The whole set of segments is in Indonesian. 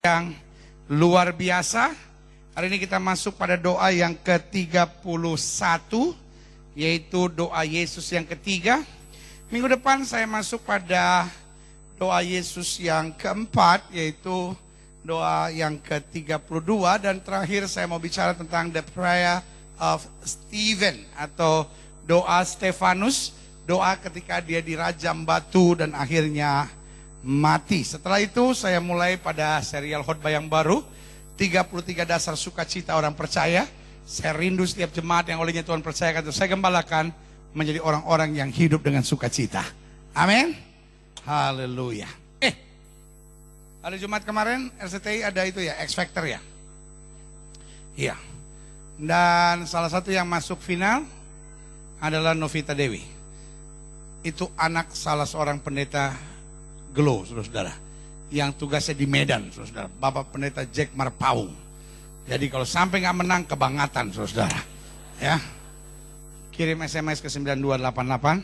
yang luar biasa. Hari ini kita masuk pada doa yang ke-31, yaitu doa Yesus yang ketiga. Minggu depan saya masuk pada doa Yesus yang keempat, yaitu doa yang ke-32. Dan terakhir saya mau bicara tentang the prayer of Stephen, atau doa Stefanus, doa ketika dia dirajam batu dan akhirnya mati. Setelah itu saya mulai pada serial khotbah yang baru, 33 dasar sukacita orang percaya. Saya rindu setiap jemaat yang olehnya Tuhan percayakan untuk saya gembalakan menjadi orang-orang yang hidup dengan sukacita. Amin. Haleluya. Hari Jumat kemarin RCTI ada itu ya, X Factor ya. Iya. Dan salah satu yang masuk final adalah Novita Dewi. Itu anak salah seorang pendeta Glow, saudara-saudara, yang tugasnya di Medan, saudara-saudara. Bapak Pendeta Jack Marpaung. Jadi kalau sampai nggak menang, kebangatan, saudara-saudara. Ya, kirim SMS ke 92882.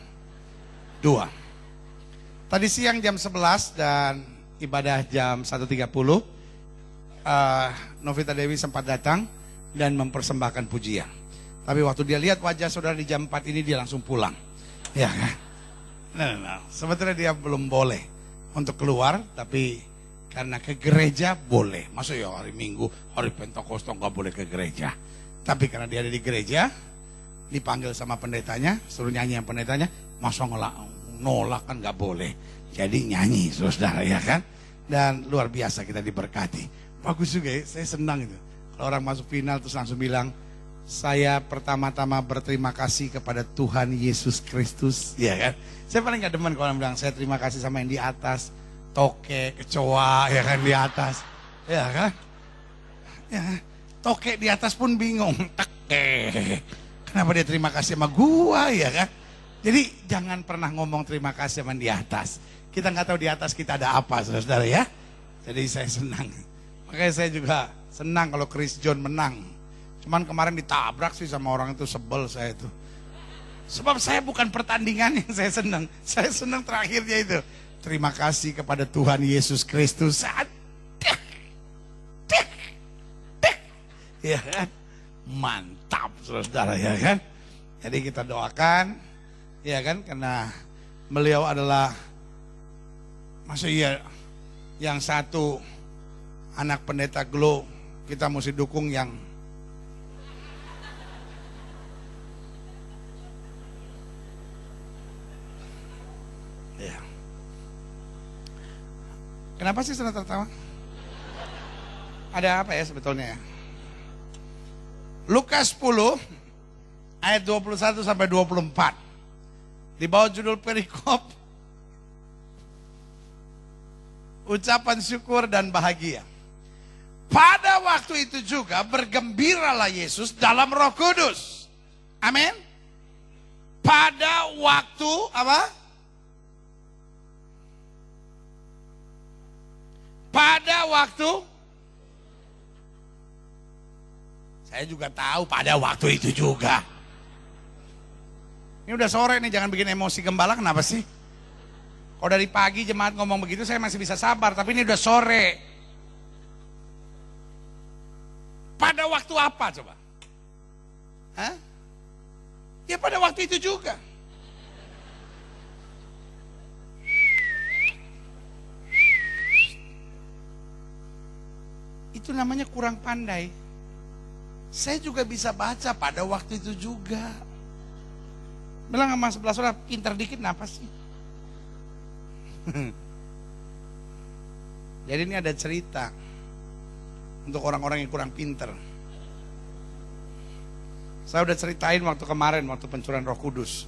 Tadi siang jam 11 dan ibadah jam 1.30, Novita Dewi sempat datang dan mempersembahkan pujian. Tapi waktu dia lihat wajah saudara di jam 4 ini, dia langsung pulang. Ya kan? Nah, sebetulnya dia belum boleh untuk keluar, tapi karena ke gereja boleh. Masa ya hari Minggu, hari Pentakosta nggak boleh ke gereja. Tapi karena dia ada di gereja, dipanggil sama pendetanya, suruh nyanyi yang pendetanya, masa nolak kan nggak boleh. Jadi nyanyi, saudara, ya kan? Dan luar biasa kita diberkati. Bagus juga ya, saya senang itu. Kalau orang masuk final terus langsung bilang, saya pertama-tama berterima kasih kepada Tuhan Yesus Kristus, ya kan? Saya paling gak demen kalau orang bilang saya terima kasih sama yang di atas, toke, kecoa, ya kan, di atas, ya kan? Ya, toke di atas pun bingung, kenapa dia terima kasih sama gua, ya kan? Jadi jangan pernah ngomong terima kasih sama di atas. Kita nggak tahu di atas kita ada apa, saudara, ya. Jadi saya senang. Makanya saya juga senang kalau Chris John menang. Cuman kemarin ditabrak sih sama orang itu, sebel saya itu. Sebab saya bukan pertandingan yang saya senang. Saya senang terakhirnya itu. Terima kasih kepada Tuhan Yesus Kristus. Ya kan? Mantap, saudara, ya kan? Jadi kita doakan, ya kan? Karena beliau adalah, maksud iya, yang satu anak pendeta Glow, kita mesti dukung yang ya. Kenapa sih senang tertawa? Ada apa ya sebetulnya ya? Lukas 10 ayat 21 sampai 24. Di bawah judul perikop, ucapan syukur dan bahagia. Pada waktu itu juga bergembiralah Yesus dalam Roh Kudus. Amin. Pada waktu apa? Pada waktu, saya juga tahu pada waktu itu juga. Ini udah sore nih, jangan bikin emosi gembala, kenapa sih? Kalau dari pagi jemaat ngomong begitu saya masih bisa sabar, tapi ini udah sore. Pada waktu apa coba? Hah? Ya pada waktu itu juga. Itu namanya kurang pandai. Saya juga bisa baca pada waktu itu juga. Bilang sama sebelah saudara, pinter dikit kenapa sih? Jadi ini ada cerita untuk orang-orang yang kurang pinter. Saya udah ceritain waktu kemarin, waktu pencurahan Roh Kudus.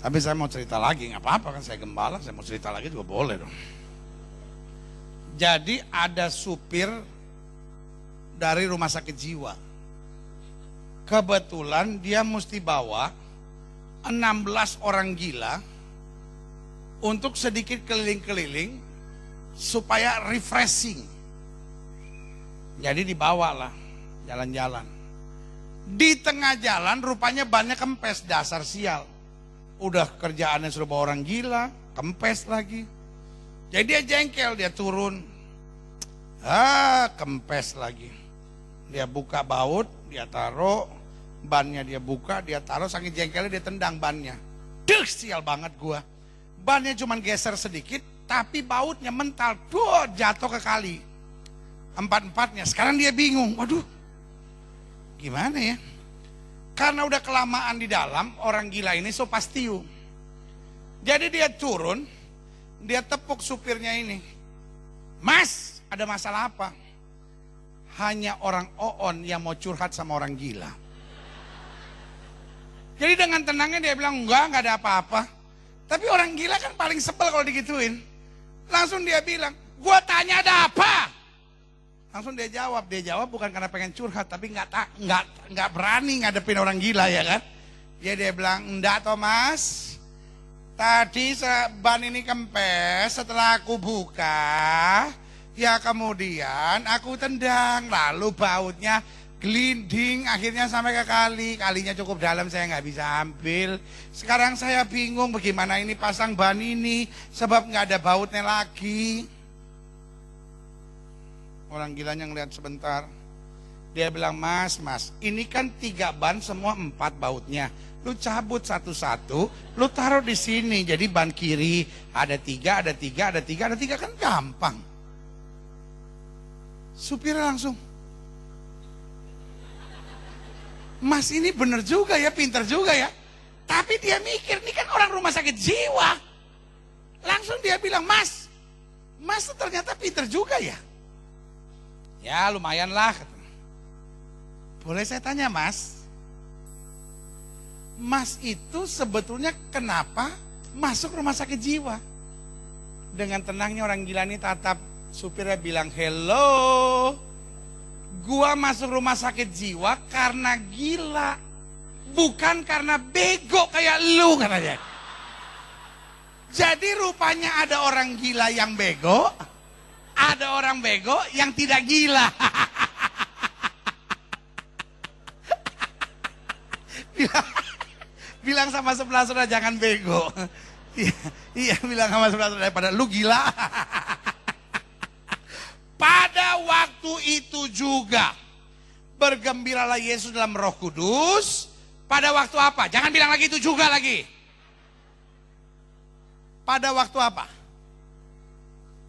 Tapi saya mau cerita lagi, nggak apa-apa kan, saya gembala, saya mau cerita lagi juga boleh dong. Jadi ada supir dari rumah sakit jiwa. Kebetulan dia mesti bawa 16 orang gila untuk sedikit keliling-keliling supaya refreshing. Jadi dibawalah jalan-jalan. Di tengah jalan rupanya banyak kempes, dasar sial. Udah kerjaannya suruh bawa orang gila, kempes lagi. Jadi dia jengkel, dia turun. Kempes lagi. Dia buka baut, dia taruh, bannya dia buka, dia taruh, saking jengkelnya dia tendang bannya. Duh, sial banget gua. Bannya cuma geser sedikit, tapi bautnya mental, jatuh ke kali. Empat-empatnya, sekarang dia bingung, waduh, gimana ya? Karena udah kelamaan di dalam, orang gila ini so pastiu. Jadi dia turun, dia tepuk supirnya ini. Mas, ada masalah apa? Hanya orang oon yang mau curhat sama orang gila. Jadi dengan tenangnya dia bilang, enggak ada apa-apa. Tapi orang gila kan paling sebel kalau digituin. Langsung dia bilang, gua tanya ada apa? Langsung dia jawab bukan karena pengen curhat, tapi nggak berani ngadepin orang gila ya kan? Jadi dia bilang, enggak Thomas. Tadi ban ini kempes, setelah aku buka, ya kemudian aku tendang, lalu bautnya gelinding, akhirnya sampai ke kali. Kalinya cukup dalam, saya nggak bisa ambil. Sekarang saya bingung bagaimana ini pasang ban ini, sebab nggak ada bautnya lagi. Orang gilanya ngeliat sebentar. Dia bilang, mas, ini kan 3 ban semua 4 bautnya. Lu cabut satu-satu, lu taruh di sini. Jadi ban kiri ada 3, ada 3, ada 3, ada 3, kan gampang. Supirnya langsung, mas ini bener juga ya, pinter juga ya. Tapi dia mikir, ini kan orang rumah sakit jiwa. Langsung dia bilang, mas tuh ternyata pinter juga ya. Ya lumayan lah. Boleh saya tanya mas itu sebetulnya kenapa masuk rumah sakit jiwa? Dengan tenangnya orang gila ini tatap supirnya bilang, hello, gua masuk rumah sakit jiwa karena gila, bukan karena bego kayak lu, katanya. Jadi rupanya ada orang gila yang bego, ada orang bego yang tidak gila. Bilang sama sebelah saudara jangan bego. Iya, bilang sama sebelah saudara daripada lu gila. Pada waktu itu juga bergembiralah Yesus dalam Roh Kudus. Pada waktu apa? Jangan bilang lagi itu juga lagi. Pada waktu apa?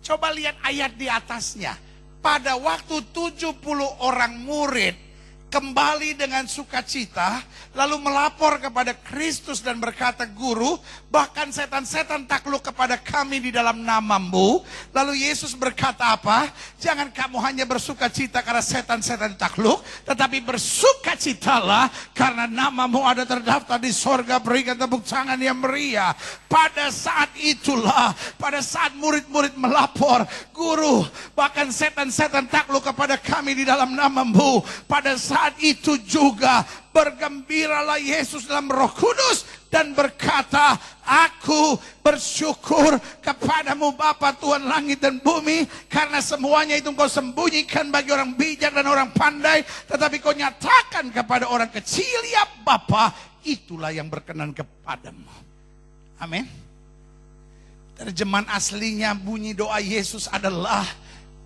Coba lihat ayat di atasnya. Pada waktu 70 orang murid kembali dengan sukacita, lalu melapor kepada Kristus dan berkata, Guru, bahkan setan-setan takluk kepada kami di dalam namamu. Lalu Yesus berkata apa? Jangan kamu hanya bersukacita karena setan-setan takluk, tetapi bersukacitalah karena namamu ada terdaftar di sorga. Berikan tepuk tangan yang meriah. Pada saat itulah, pada saat murid-murid melapor, Guru, bahkan setan-setan takluk kepada kami di dalam namamu. Pada saat itu juga bergembiralah Yesus dalam Roh Kudus dan berkata, aku bersyukur kepadamu Bapa Tuhan langit dan bumi, karena semuanya itu engkau sembunyikan bagi orang bijak dan orang pandai, tetapi kau nyatakan kepada orang kecil. Ya Bapa, itulah yang berkenan kepadamu. Amin. Terjemahan aslinya bunyi doa Yesus adalah,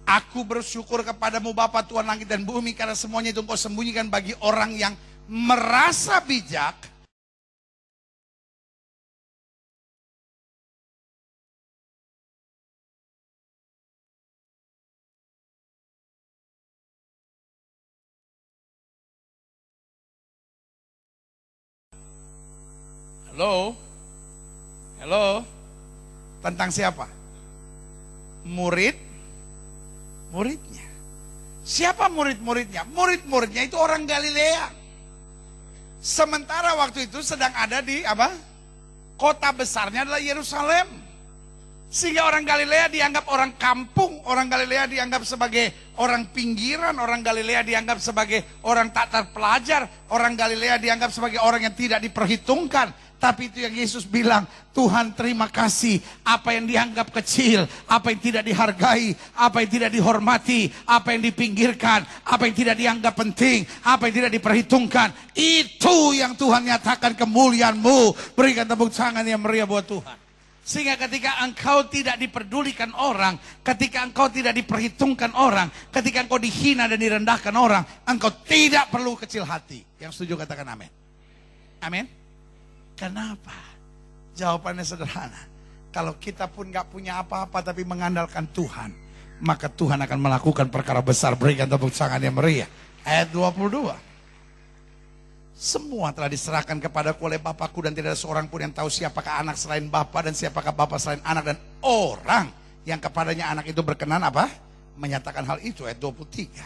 aku bersyukur kepadamu Bapa Tuhan langit dan bumi, karena semuanya itu engkau sembunyikan bagi orang yang merasa bijak. Halo? Halo? Tentang siapa? Muridnya. Siapa murid-muridnya? Murid-muridnya itu orang Galilea. Sementara waktu itu sedang ada di apa? Kota besarnya adalah Yerusalem. Sehingga orang Galilea dianggap orang kampung, orang Galilea dianggap sebagai orang pinggiran, orang Galilea dianggap sebagai orang tak terpelajar, orang Galilea dianggap sebagai orang yang tidak diperhitungkan. Tapi itu yang Yesus bilang, Tuhan terima kasih, apa yang dianggap kecil, apa yang tidak dihargai, apa yang tidak dihormati, apa yang dipinggirkan, apa yang tidak dianggap penting, apa yang tidak diperhitungkan, itu yang Tuhan nyatakan kemuliaan-Mu. Berikan tepuk tangan yang meriah buat Tuhan. Sehingga ketika engkau tidak diperdulikan orang, ketika engkau tidak diperhitungkan orang, ketika engkau dihina dan direndahkan orang, engkau tidak perlu kecil hati. Yang setuju katakan amin. Amin. Kenapa? Jawabannya sederhana. Kalau kita pun gak punya apa-apa tapi mengandalkan Tuhan, maka Tuhan akan melakukan perkara besar. Berikan tepuk tangan yang meriah. Ayat 22. Semua telah diserahkan kepadaku oleh Bapakku, dan tidak ada seorang pun yang tahu siapakah anak selain Bapa, dan siapakah Bapa selain anak, dan orang yang kepadanya anak itu berkenan apa? Menyatakan hal itu. Ayat 23.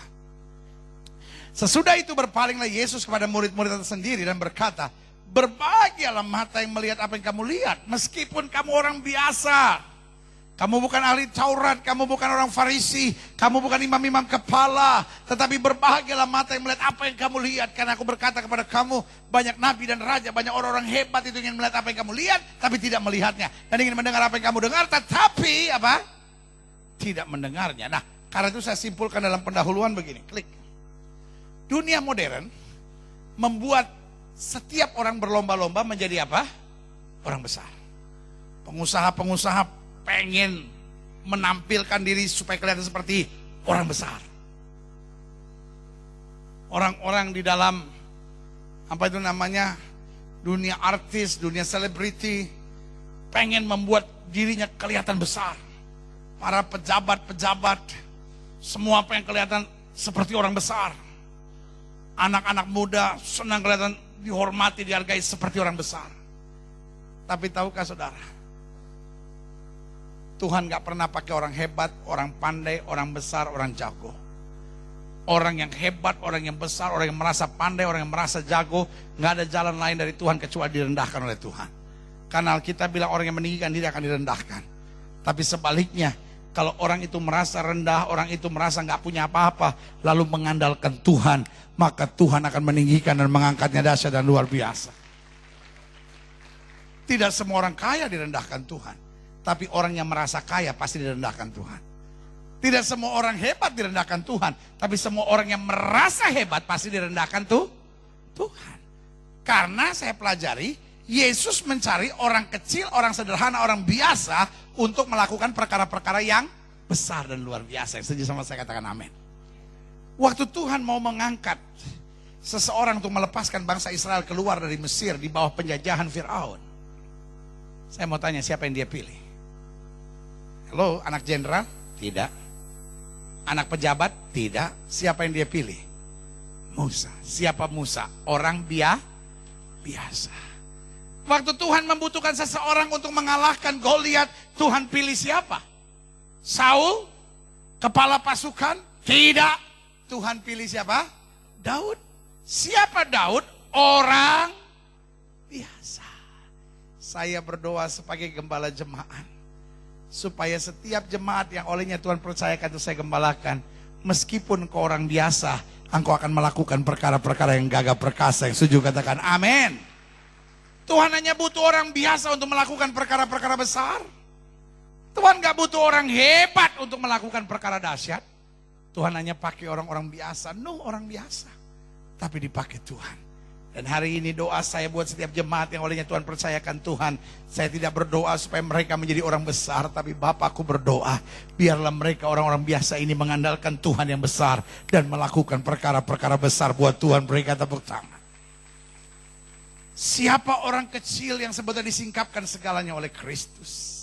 Sesudah itu berpalinglah Yesus kepada murid-murid sendiri dan berkata, berbahagialah mata yang melihat apa yang kamu lihat, meskipun kamu orang biasa. Kamu bukan ahli Taurat, kamu bukan orang Farisi, kamu bukan imam-imam kepala, tetapi berbahagialah mata yang melihat apa yang kamu lihat. Karena aku berkata kepada kamu, banyak nabi dan raja, banyak orang-orang hebat itu ingin melihat apa yang kamu lihat, tapi tidak melihatnya. Dan ingin mendengar apa yang kamu dengar, tetapi apa? Tidak mendengarnya. Nah, karena itu saya simpulkan dalam pendahuluan begini, klik. Dunia modern membuat setiap orang berlomba-lomba menjadi apa? Orang besar. Pengusaha-pengusaha pengen menampilkan diri supaya kelihatan seperti orang besar. Orang-orang di dalam apa itu namanya, dunia artis, dunia selebriti, pengen membuat dirinya kelihatan besar. Para pejabat-pejabat semua pengen kelihatan seperti orang besar. Anak-anak muda senang kelihatan dihormati, dihargai seperti orang besar. Tapi tahukah saudara, Tuhan gak pernah pakai orang hebat, orang pandai, orang besar, orang jago. Orang yang hebat, orang yang besar, orang yang merasa pandai, orang yang merasa jago, gak ada jalan lain dari Tuhan kecuali direndahkan oleh Tuhan. Karena Alkitab bilang orang yang meninggikan diri akan direndahkan. Tapi sebaliknya, kalau orang itu merasa rendah, orang itu merasa gak punya apa-apa, lalu mengandalkan Tuhan, maka Tuhan akan meninggikan dan mengangkatnya dahsyat dan luar biasa. Tidak semua orang kaya direndahkan Tuhan. Tapi orang yang merasa kaya pasti direndahkan Tuhan. Tidak semua orang hebat direndahkan Tuhan. Tapi semua orang yang merasa hebat pasti direndahkan Tuhan. Karena saya pelajari, Yesus mencari orang kecil, orang sederhana, orang biasa untuk melakukan perkara-perkara yang besar dan luar biasa. Setuju sama saya, katakan amin. Waktu Tuhan mau mengangkat seseorang untuk melepaskan bangsa Israel keluar dari Mesir di bawah penjajahan Firaun, saya mau tanya, siapa yang dia pilih? Halo, anak jenderal? Tidak. Anak pejabat? Tidak. Siapa yang dia pilih? Musa. Siapa Musa? Orang biasa. Waktu Tuhan membutuhkan seseorang untuk mengalahkan Goliat, Tuhan pilih siapa? Saul? Kepala pasukan? Tidak. Tuhan pilih siapa? Daud. Siapa Daud? Orang biasa. Saya berdoa sebagai gembala jemaat, supaya setiap jemaat yang olehnya Tuhan percayakan itu saya gembalakan, meskipun kau orang biasa, engkau akan melakukan perkara-perkara yang gagah perkasa. Yang setuju katakan amin. Tuhan hanya butuh orang biasa untuk melakukan perkara-perkara besar. Tuhan gak butuh orang hebat untuk melakukan perkara dahsyat. Tuhan hanya pakai orang-orang biasa. Orang biasa, tapi dipakai Tuhan. Dan hari ini doa saya buat setiap jemaat yang olehnya Tuhan percayakan Tuhan. Saya tidak berdoa supaya mereka menjadi orang besar, tapi Bapakku berdoa, biarlah mereka orang-orang biasa ini mengandalkan Tuhan yang besar dan melakukan perkara-perkara besar buat Tuhan. Berikan tepuk tangan. Siapa orang kecil yang sebetulnya disingkapkan segalanya oleh Kristus?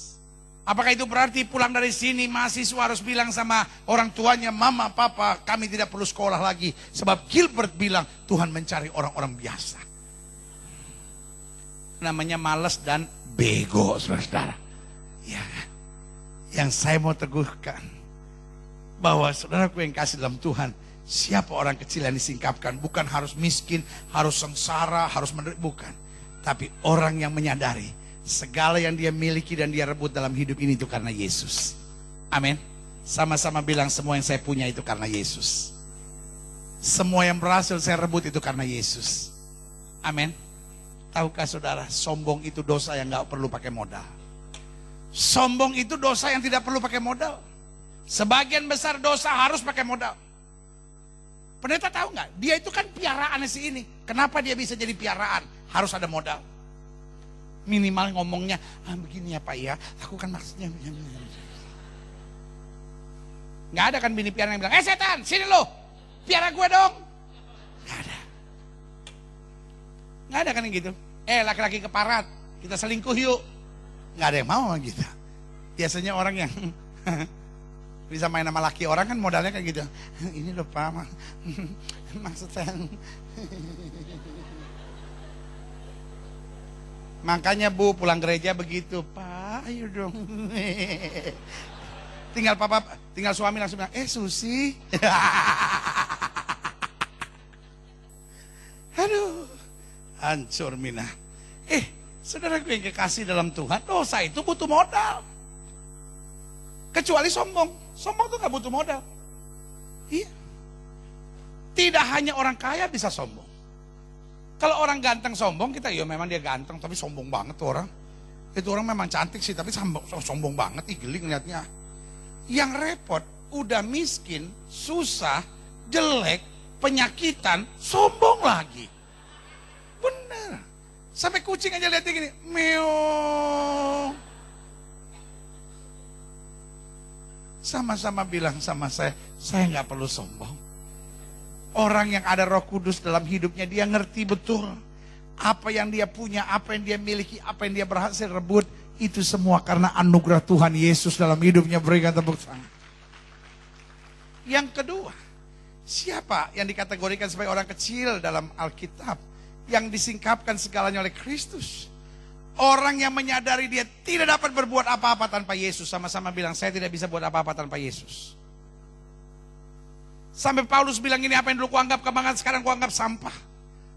Apakah itu berarti pulang dari sini mahasiswa harus bilang sama orang tuanya, mama, papa, kami tidak perlu sekolah lagi. Sebab Gilbert bilang, Tuhan mencari orang-orang biasa. Namanya malas dan bego, saudara-saudara. Ya, yang saya mau teguhkan, bahwa saudaraku yang kasih dalam Tuhan, siapa orang kecil yang disingkapkan? Bukan harus miskin, harus sengsara, harus menderita, bukan. Tapi orang yang menyadari, segala yang dia miliki dan dia rebut dalam hidup ini itu karena Yesus. Amin. Sama-sama bilang, semua yang saya punya itu karena Yesus. Semua yang berhasil saya rebut itu karena Yesus. Amin. Tahukah saudara, sombong itu dosa yang gak perlu pakai modal. Sombong itu dosa yang tidak perlu pakai modal. Sebagian besar dosa harus pakai modal. Pendeta tahu nggak? Dia itu kan piaraan si ini. Kenapa dia bisa jadi piaraan? Harus ada modal. Minimal ngomongnya, begini ya Pak ya, aku kan maksudnya. Nggak ada kan bini piara yang bilang, setan, sini lo, piara gue dong. Nggak ada. Nggak ada kan yang gitu. Laki-laki keparat, kita selingkuh yuk. Nggak ada yang mau sama kita. Biasanya orang yang bisa main sama laki orang kan modalnya kayak gitu. Ini loh Pak, maksud saya. Makanya Bu pulang gereja begitu, Pak, ayo dong. Tinggal suami langsung bilang, Susi. Aduh, hancur Mina. Saudara gue yang kekasih dalam Tuhan, dosa itu butuh modal. Kecuali sombong. Sombong tuh gak butuh modal. Iya. Tidak hanya orang kaya bisa sombong. Kalau orang ganteng sombong, kita ya memang dia ganteng, tapi sombong banget tuh orang. Itu orang memang cantik sih, tapi sombong banget, geli ngeliatnya. Yang repot, udah miskin, susah, jelek, penyakitan, sombong lagi. Bener. Sampai kucing aja lihatnya gini, meong. Sama-sama bilang sama saya nggak perlu sombong. Orang yang ada Roh Kudus dalam hidupnya, dia ngerti betul apa yang dia punya, apa yang dia miliki, apa yang dia berhasil rebut, itu semua karena anugerah Tuhan Yesus dalam hidupnya. Berikan tepuk tangan. Yang kedua, siapa yang dikategorikan sebagai orang kecil dalam Alkitab, yang disingkapkan segalanya oleh Kristus? Orang yang menyadari dia tidak dapat berbuat apa-apa tanpa Yesus. Sama-sama bilang, saya tidak bisa buat apa-apa tanpa Yesus. Sampai Paulus bilang ini, apa yang dulu kuanggap kebanggaan sekarang kuanggap sampah.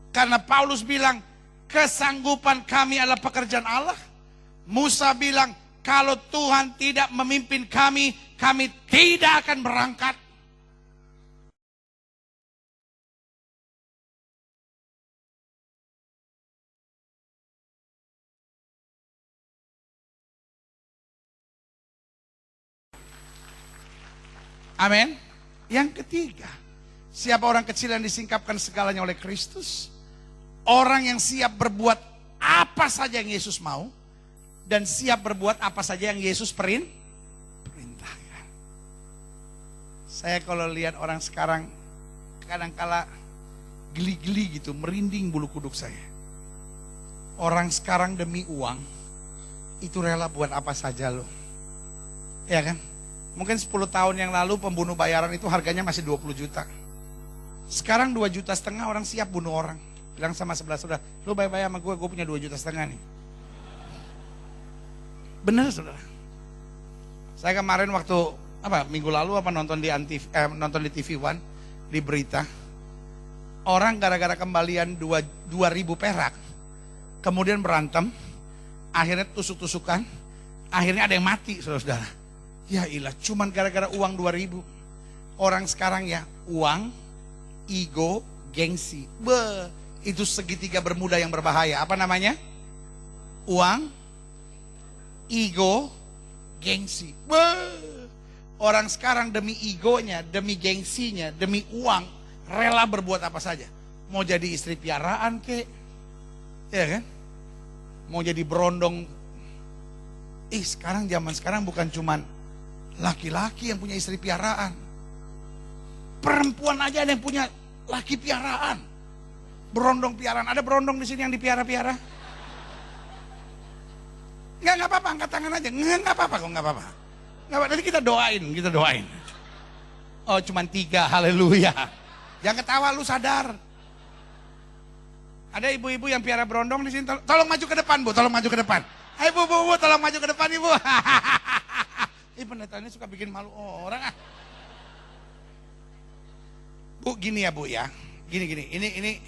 Karena Paulus bilang, kesanggupan kami adalah pekerjaan Allah. Musa bilang, kalau Tuhan tidak memimpin kami, kami tidak akan berangkat. Amin. Yang ketiga, siapa orang kecil yang disingkapkan segalanya oleh Kristus? Orang yang siap berbuat apa saja yang Yesus mau, dan siap berbuat apa saja yang Yesus perintahkan. Saya kalau lihat orang sekarang, kadang-kala geli-geli gitu, merinding bulu kuduk saya. Orang sekarang demi uang, itu rela buat apa saja loh. Ya kan? Mungkin 10 tahun yang lalu pembunuh bayaran itu harganya masih 20 juta. Sekarang 2,5 juta orang siap bunuh orang. Bilang sama sebelah saudara, lu bayar sama gue punya 2,5 juta nih. Bener saudara. Saya kemarin waktu minggu lalu nonton di TV One, di berita, orang gara-gara kembalian 2.000 perak, kemudian berantem, akhirnya tusuk-tusukan, akhirnya ada yang mati saudara-saudara. Ya ilah, cuman gara-gara uang 2.000. Orang sekarang ya, uang, ego, gengsi. Itu segitiga bermuda yang berbahaya. Apa namanya? Uang, ego, gengsi. Orang sekarang demi egonya, demi gengsinya, demi uang, rela berbuat apa saja. Mau jadi istri piaraan kek, ya kan? Mau jadi berondong. Zaman sekarang bukan cuman laki-laki yang punya istri piaraan. Perempuan aja ada yang punya laki piaraan. Berondong piaraan. Ada berondong di sini yang dipiara-piara? Enggak apa-apa, angkat tangan aja. Enggak apa-apa kok, enggak apa-apa. Enggak apa-apa, nanti kita doain. Oh, cuman 3, haleluya. Jangan ketawa, lu sadar. Ada ibu-ibu yang piara berondong di sini. Tolong maju ke depan, Bu. Tolong maju ke depan. Hai Bu, tolong maju ke depan, Ibu. Pendeta ini suka bikin malu orang. Bu, gini ya Bu ya. Gini. Ini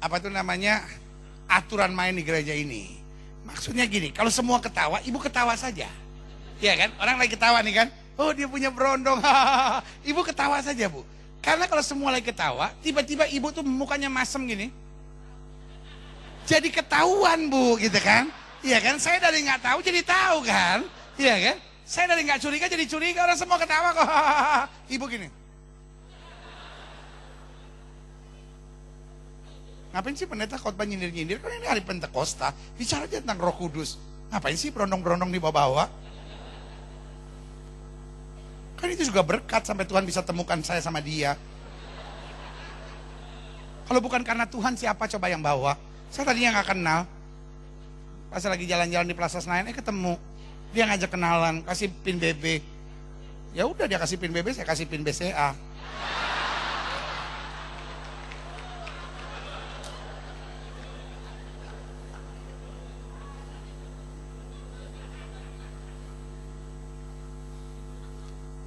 apa tuh namanya? Aturan main di gereja ini. Maksudnya gini, kalau semua ketawa, Ibu ketawa saja. Iya kan? Orang lagi ketawa nih kan? Oh, dia punya berondong. Ibu ketawa saja, Bu. Karena kalau semua lagi ketawa, tiba-tiba Ibu tuh mukanya masem gini. Jadi ketahuan, Bu, gitu kan? Iya kan? Saya dari nggak tahu jadi tahu kan? Iya kan? Saya dari nggak curiga jadi curiga, orang semua ketawa kok. Ibu gini. Ngapain sih pendeta khotbah nyindir-nyindir? Kan ini hari Pentakosta, bicara aja tentang Roh Kudus. Ngapain sih berondong-berondong dibawa-bawa? Kan itu juga berkat sampai Tuhan bisa temukan saya sama dia. Kalau bukan karena Tuhan, siapa coba yang bawa? Saya tadinya nggak kenal. Pas lagi jalan-jalan di Plaza Senayan, ketemu. Dia ngajak kenalan, kasih pin BB. Ya udah, dia kasih pin BB, saya kasih pin BCA.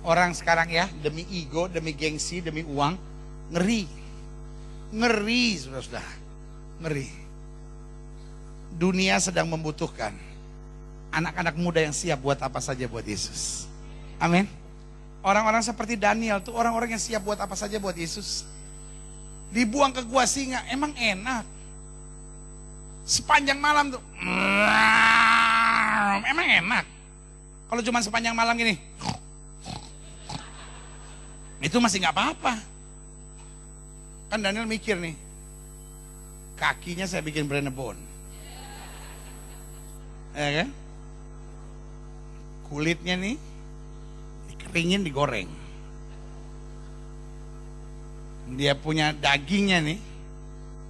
Orang sekarang ya, demi ego, demi gengsi, demi uang, ngeri. Ngeri, saudara-saudara. Ngeri. Dunia sedang membutuhkan anak-anak muda yang siap buat apa saja buat Yesus. Amin. Orang-orang seperti Daniel tuh orang-orang yang siap buat apa saja buat Yesus. Dibuang ke gua singa, emang enak. Sepanjang malam tuh, emang enak. Kalau cuma sepanjang malam gini, itu masih nggak apa-apa. Kan Daniel mikir nih, kakinya saya bikin brenebon, ya kan? Kulitnya nih dikeringin, digoreng. Dia punya dagingnya nih,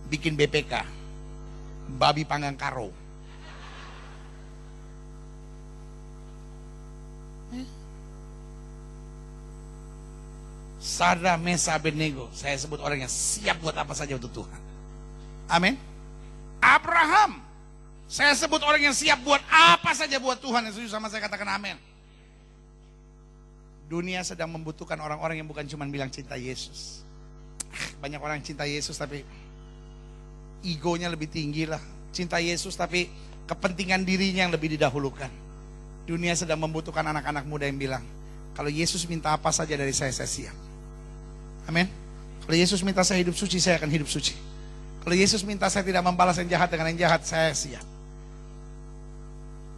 bikin BPK, babi panggang karo. Sadra, Mesa, Abednego, saya sebut orang yang siap buat apa saja untuk Tuhan. Amin. Abraham, saya sebut orang yang siap buat apa saja buat Tuhan. Yang setuju sama saya katakan amin. Dunia sedang membutuhkan orang-orang yang bukan cuma bilang cinta Yesus. Banyak orang cinta Yesus tapi egonya lebih tinggi lah. Cinta Yesus tapi kepentingan dirinya yang lebih didahulukan. Dunia sedang membutuhkan anak-anak muda yang bilang, kalau Yesus minta apa saja dari saya siap. Amin. Kalau Yesus minta saya hidup suci, saya akan hidup suci. Kalau Yesus minta saya tidak membalas yang jahat dengan yang jahat, saya siap.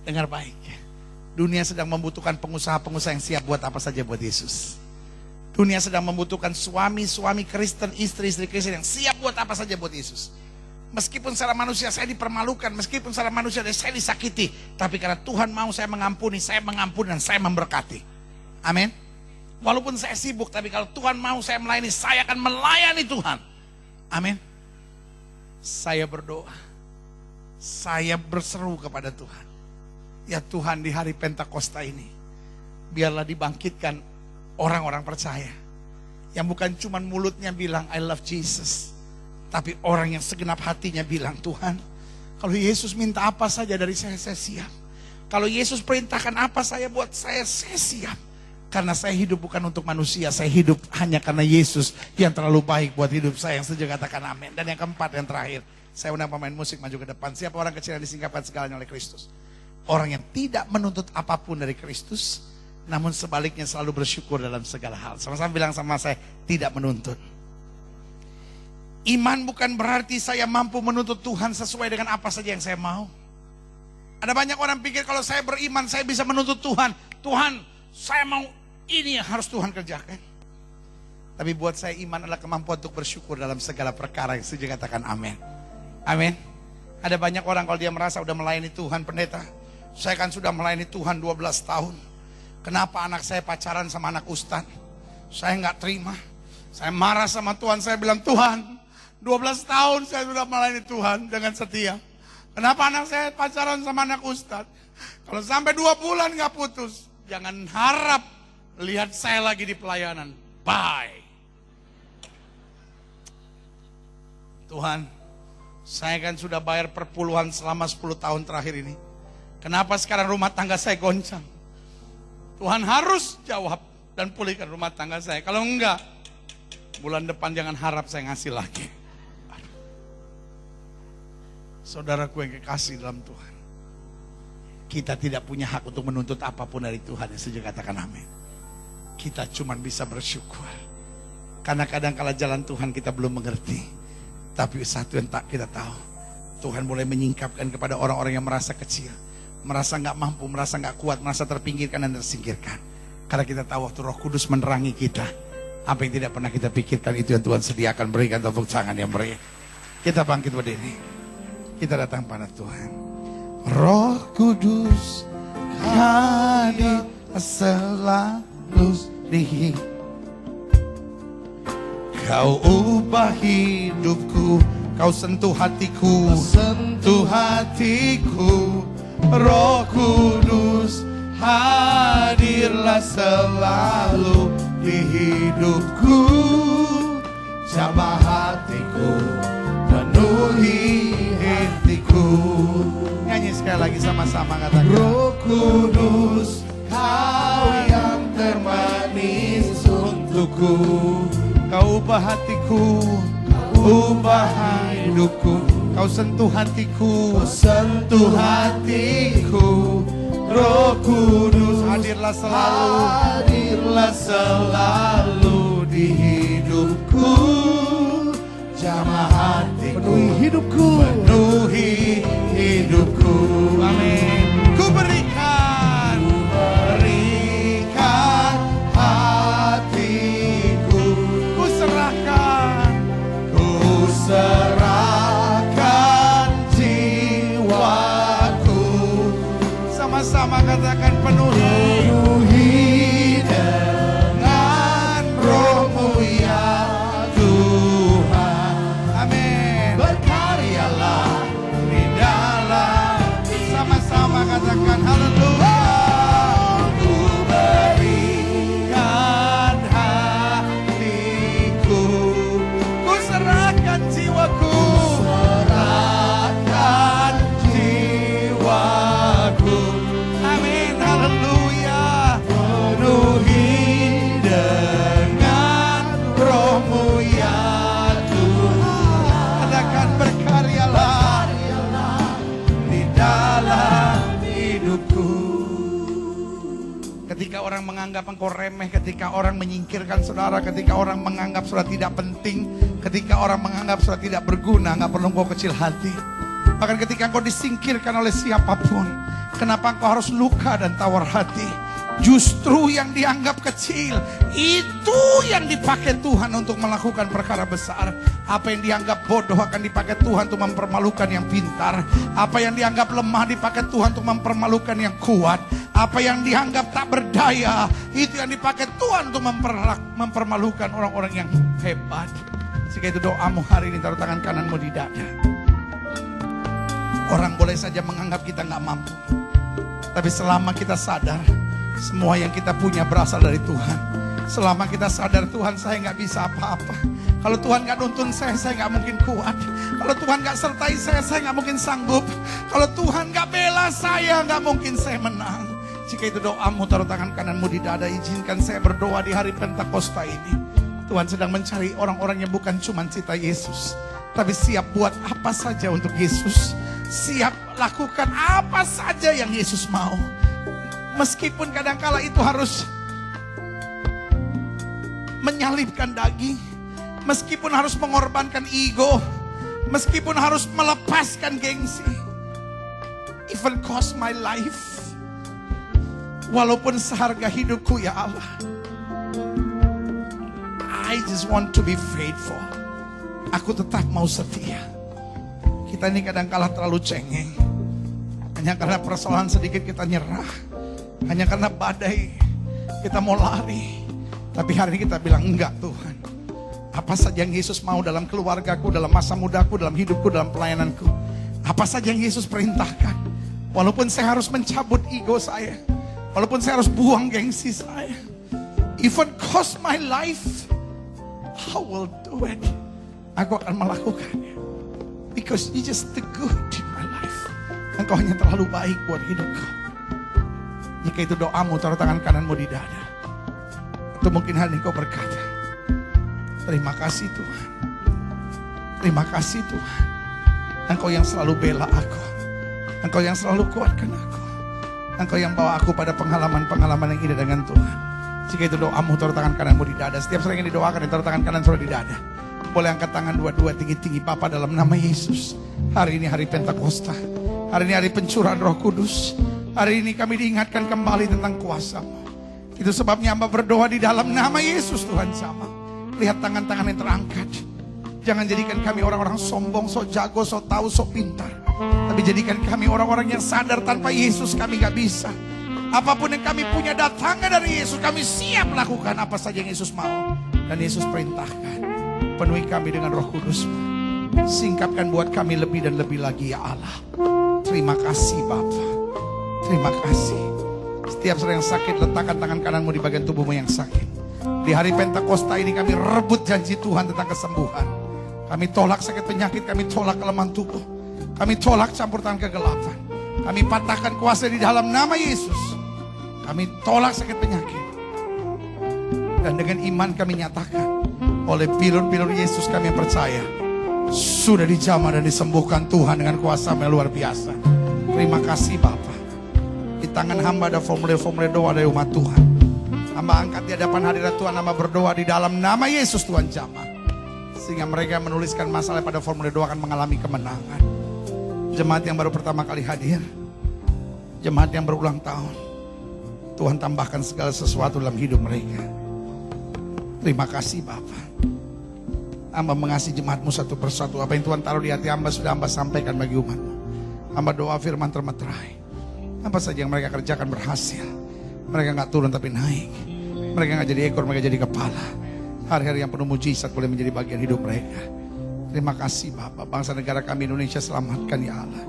Dengar baik. Dunia sedang membutuhkan pengusaha-pengusaha yang siap buat apa saja buat Yesus. Dunia sedang membutuhkan suami-suami Kristen, istri-istri Kristen yang siap buat apa saja buat Yesus. Meskipun secara manusia saya dipermalukan, meskipun secara manusia saya disakiti, tapi karena Tuhan mau saya mengampuni dan saya memberkati. Amin. Walaupun saya sibuk, tapi kalau Tuhan mau saya melayani, saya akan melayani Tuhan. Amin. Saya berdoa, saya berseru kepada Tuhan. Ya Tuhan, di hari Pentakosta ini, biarlah dibangkitkan orang-orang percaya. Yang bukan cuma mulutnya bilang I love Jesus, tapi orang yang segenap hatinya bilang, Tuhan, kalau Yesus minta apa saja dari saya siap. Kalau Yesus perintahkan apa saya buat saya siap. Karena saya hidup bukan untuk manusia, saya hidup hanya karena Yesus yang terlalu baik buat hidup saya. Yang setuju katakan amin. Dan yang keempat, yang terakhir, saya undang pemain musik maju ke depan. Siapa orang kecil yang disingkapkan segalanya oleh Kristus? Orang yang tidak menuntut apapun dari Kristus, namun sebaliknya selalu bersyukur dalam segala hal. Sama-sama bilang sama saya, tidak menuntut. Iman bukan berarti saya mampu menuntut Tuhan sesuai dengan apa saja yang saya mau. Ada banyak orang pikir kalau saya beriman, saya bisa menuntut Tuhan. Tuhan, saya mau ini yang harus Tuhan kerjakan. Tapi buat saya iman adalah kemampuan untuk bersyukur dalam segala perkara. Yang setuju katakan amin. Amin. Ada banyak orang kalau dia merasa udah melayani Tuhan, pendeta, saya kan sudah melayani Tuhan 12 tahun. Kenapa anak saya pacaran sama anak ustadz? Saya nggak terima. Saya marah sama Tuhan. Saya bilang, Tuhan, 12 tahun saya sudah melayani Tuhan dengan setia. Kenapa anak saya pacaran sama anak ustadz? Kalau sampai 2 bulan nggak putus, jangan harap lihat saya lagi di pelayanan. Bye. Tuhan, saya kan sudah bayar perpuluhan selama 10 tahun terakhir ini. Kenapa sekarang rumah tangga saya goncang? Tuhan harus jawab dan pulihkan rumah tangga saya. Kalau enggak, bulan depan jangan harap saya ngasih lagi. Saudaraku yang kekasih dalam Tuhan, kita tidak punya hak untuk menuntut apapun dari Tuhan. Yang setuju katakan amin. Kita cuma bisa bersyukur. Karena kadang-kala jalan Tuhan kita belum mengerti. Tapi satu yang tak kita tahu, Tuhan mulai menyingkapkan kepada orang-orang yang merasa kecil, merasa gak mampu, merasa gak kuat, merasa terpinggirkan dan tersingkirkan. Karena kita tahu waktu Roh Kudus menerangi kita, apa yang tidak pernah kita pikirkan itu yang Tuhan sediakan. Berikan tepuk tangan yang meriah. Kita bangkit berdiri. Kita datang pada Tuhan. Roh Kudus hadir selalu di hidup. Kau ubah hidupku, kau sentuh hatiku, sentuh hatiku. Roh Kudus hadirlah selalu di hidupku. Jamah hatiku, penuhi hatiku. Nyanyi sekali lagi sama-sama, katakan. Roh Kudus, kau yang termanis untukku. Kau ubah hatiku, ubah hidupku. Kau sentuh hatiku, sentuh hatiku. Roh Kudus hadirlah selalu di hidupku. Jamah hatiku, penuhi hidupku, penuhi hidupku. Amin. Ku berikan hatiku, ku serahkan jiwaku. Sama-sama katakan penuhi dengan Roh-Mu ya Tuhan. Amin. Berkaryalah di dalam. Sama-sama katakan haleluya. Ku berikan hatiku, ku serahkan jiwaku, serahkan jiwaku. Amin, haleluya. Penuhi dengan Roh-Mu ya Tuhan. Katakan berkaryalah di dalam hidupku. Ketika orang menganggap engkau remeh, ketika orang menyingkirkan saudara, ketika orang menganggap saudara tidak penting, ketika orang menganggap saudara tidak berguna, nggak perlu engkau kecil hati. Bahkan ketika engkau disingkirkan oleh siapapun, kenapa engkau harus luka dan tawar hati? Justru yang dianggap kecil, itu yang dipakai Tuhan untuk melakukan perkara besar. Apa yang dianggap bodoh akan dipakai Tuhan untuk mempermalukan yang pintar. Apa yang dianggap lemah dipakai Tuhan untuk mempermalukan yang kuat. Apa yang dianggap tak berdaya, itu yang dipakai Tuhan untuk mempermalukan orang-orang yang hebat. Jika itu doamu hari ini, taruh tangan kananmu di dada. Orang boleh saja menganggap kita nggak mampu, tapi selama kita sadar semua yang kita punya berasal dari Tuhan. Selama kita sadar Tuhan, saya nggak bisa apa-apa. Kalau Tuhan nggak nuntun saya nggak mungkin kuat. Kalau Tuhan nggak sertai saya nggak mungkin sanggup. Kalau Tuhan nggak bela saya, nggak mungkin saya menang. Jika itu doamu, taruh tangan kananmu di dada. Izinkan saya berdoa di hari Pentakosta ini. Tuhan sedang mencari orang-orang yang bukan cuma cinta Yesus, tapi siap buat apa saja untuk Yesus. Siap lakukan apa saja yang Yesus mau. Meskipun kadangkala itu harus menyalibkan daging, meskipun harus mengorbankan ego, meskipun harus melepaskan gengsi, even cost my life. Walaupun seharga hidupku ya Allah, I just want to be faithful. Aku tetap mau setia. Kita ini kadangkala terlalu cengeng. Hanya karena persoalan sedikit kita nyerah. Hanya karena badai kita mau lari. Tapi hari ini kita bilang enggak Tuhan. Apa saja yang Yesus mau dalam keluargaku, dalam masa mudaku, dalam hidupku, dalam pelayananku. Apa saja yang Yesus perintahkan. Walaupun saya harus mencabut ego saya. Walaupun saya harus buang gengsi saya. Even cost my life, I will do it. Aku akan melakukannya. Because you just too good in my life. Engkau hanya terlalu baik buat hidupku. Jika itu doamu, taruh tangan kananmu di dada. Atau mungkin hari ini kau berkata, terima kasih Tuhan. Terima kasih Tuhan. Engkau yang selalu bela aku. Engkau yang selalu kuatkan aku. Engkau yang bawa aku pada pengalaman-pengalaman yang indah dengan Tuhan. Jika itu doamu, taruh tangan kananmu di dada. Setiap sering yang didoakan, taruh tangan kanan saudara di dada. Boleh angkat tangan dua-dua tinggi-tinggi. Bapa, dalam nama Yesus, hari ini hari Pentakosta. Hari ini hari pencurahan Roh Kudus. Hari ini kami diingatkan kembali tentang kuasa-Mu. Itu sebabnya hamba berdoa di dalam nama Yesus Tuhan sama. Lihat tangan-tangan yang terangkat. Jangan jadikan kami orang-orang sombong, sok jago, sok tahu, sok pintar. Tapi jadikan kami orang-orang yang sadar tanpa Yesus kami gak bisa. Apapun yang kami punya datangnya dari Yesus. Kami siap lakukan apa saja yang Yesus mau. Dan Yesus perintahkan, penuhi kami dengan Roh Kudus-Mu. Singkapkan buat kami lebih dan lebih lagi ya Allah. Terima kasih Bapa. Terima kasih. Setiap saudara yang sakit, letakkan tangan kananmu di bagian tubuhmu yang sakit. Di hari Pentakosta ini kami rebut janji Tuhan tentang kesembuhan. Kami tolak sakit penyakit, kami tolak kelemahan tubuh. Kami tolak campur tangan kegelapan. Kami patahkan kuasa di dalam nama Yesus. Kami tolak sakit penyakit. Dan dengan iman kami nyatakan, oleh pilur-pilur Yesus kami yang percaya, sudah dijamah dan disembuhkan Tuhan dengan kuasa yang luar biasa. Terima kasih Bapa. Di tangan hamba ada formulir-formulir doa dari umat Tuhan. Hamba angkat di hadapan hadirat Tuhan, hamba berdoa di dalam nama Yesus Tuhan jamah. Sehingga mereka menuliskan masalah pada formulir doa akan mengalami kemenangan. Jemaat yang baru pertama kali hadir, jemaat yang berulang tahun, Tuhan tambahkan segala sesuatu dalam hidup mereka. Terima kasih Bapa. Hamba mengasihi jemaatmu satu persatu. Apa yang Tuhan taruh di hati hamba sudah hamba sampaikan bagi umatmu. Hamba doa firman termeterai. Apa saja yang mereka kerjakan berhasil. Mereka gak turun tapi naik. Mereka gak jadi ekor, mereka jadi kepala. Hari-hari yang penuh mujizat boleh menjadi bagian hidup mereka. Terima kasih Bapak. Bangsa negara kami Indonesia selamatkan ya Allah.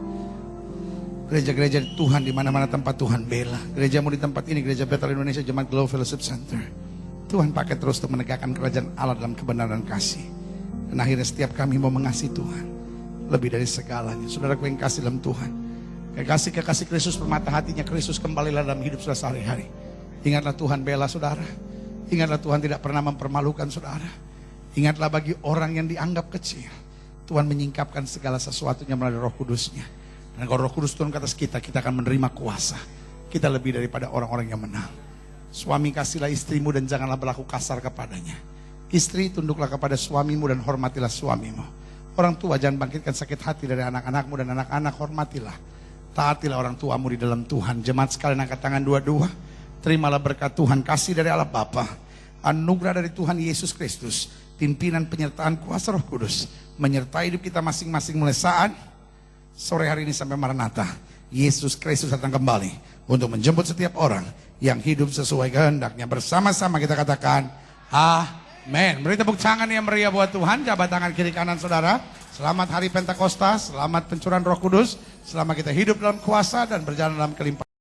Gereja-gereja Tuhan di mana-mana tempat Tuhan bela. Gerejamu di tempat ini, Gereja Bethel Indonesia, Jemaat Global Fellowship Center. Tuhan pakai terus untuk menegakkan kerajaan Allah dalam kebenaran dan kasih. Dan akhirnya setiap kami mau mengasihi Tuhan lebih dari segalanya. Saudaraku yang kasih dalam Tuhan, kekasih Kristus, permata hatinya Kristus kembalilah dalam hidup saudara sehari-hari. Ingatlah Tuhan bela saudara. Ingatlah Tuhan tidak pernah mempermalukan saudara. Ingatlah bagi orang yang dianggap kecil, Tuhan menyingkapkan segala sesuatunya melalui Roh Kudus-Nya. Dan kalau Roh Kudus turun ke atas kita, kita akan menerima kuasa. Kita lebih daripada orang-orang yang menang. Suami, kasihlah istrimu dan janganlah berlaku kasar kepadanya. Istri, tunduklah kepada suamimu dan hormatilah suamimu. Orang tua, jangan bangkitkan sakit hati dari anak-anakmu, dan anak-anak hormatilah. Taatilah orang tuamu di dalam Tuhan. Jemaat sekalian angkat tangan dua-dua. Terimalah berkat Tuhan, kasih dari Allah Bapa, anugerah dari Tuhan Yesus Kristus, pimpinan penyertaan kuasa Roh Kudus, menyertai hidup kita masing-masing mulai saat sore hari ini sampai Maranatha. Yesus Kristus datang kembali untuk menjemput setiap orang yang hidup sesuai kehendaknya. Bersama-sama kita katakan, amin. Beri tepuk tangan yang meriah buat Tuhan. Jabat tangan kiri kanan saudara. Selamat hari Pentakosta, selamat pencurahan Roh Kudus. Selamat kita hidup dalam kuasa dan berjalan dalam kelimpahan.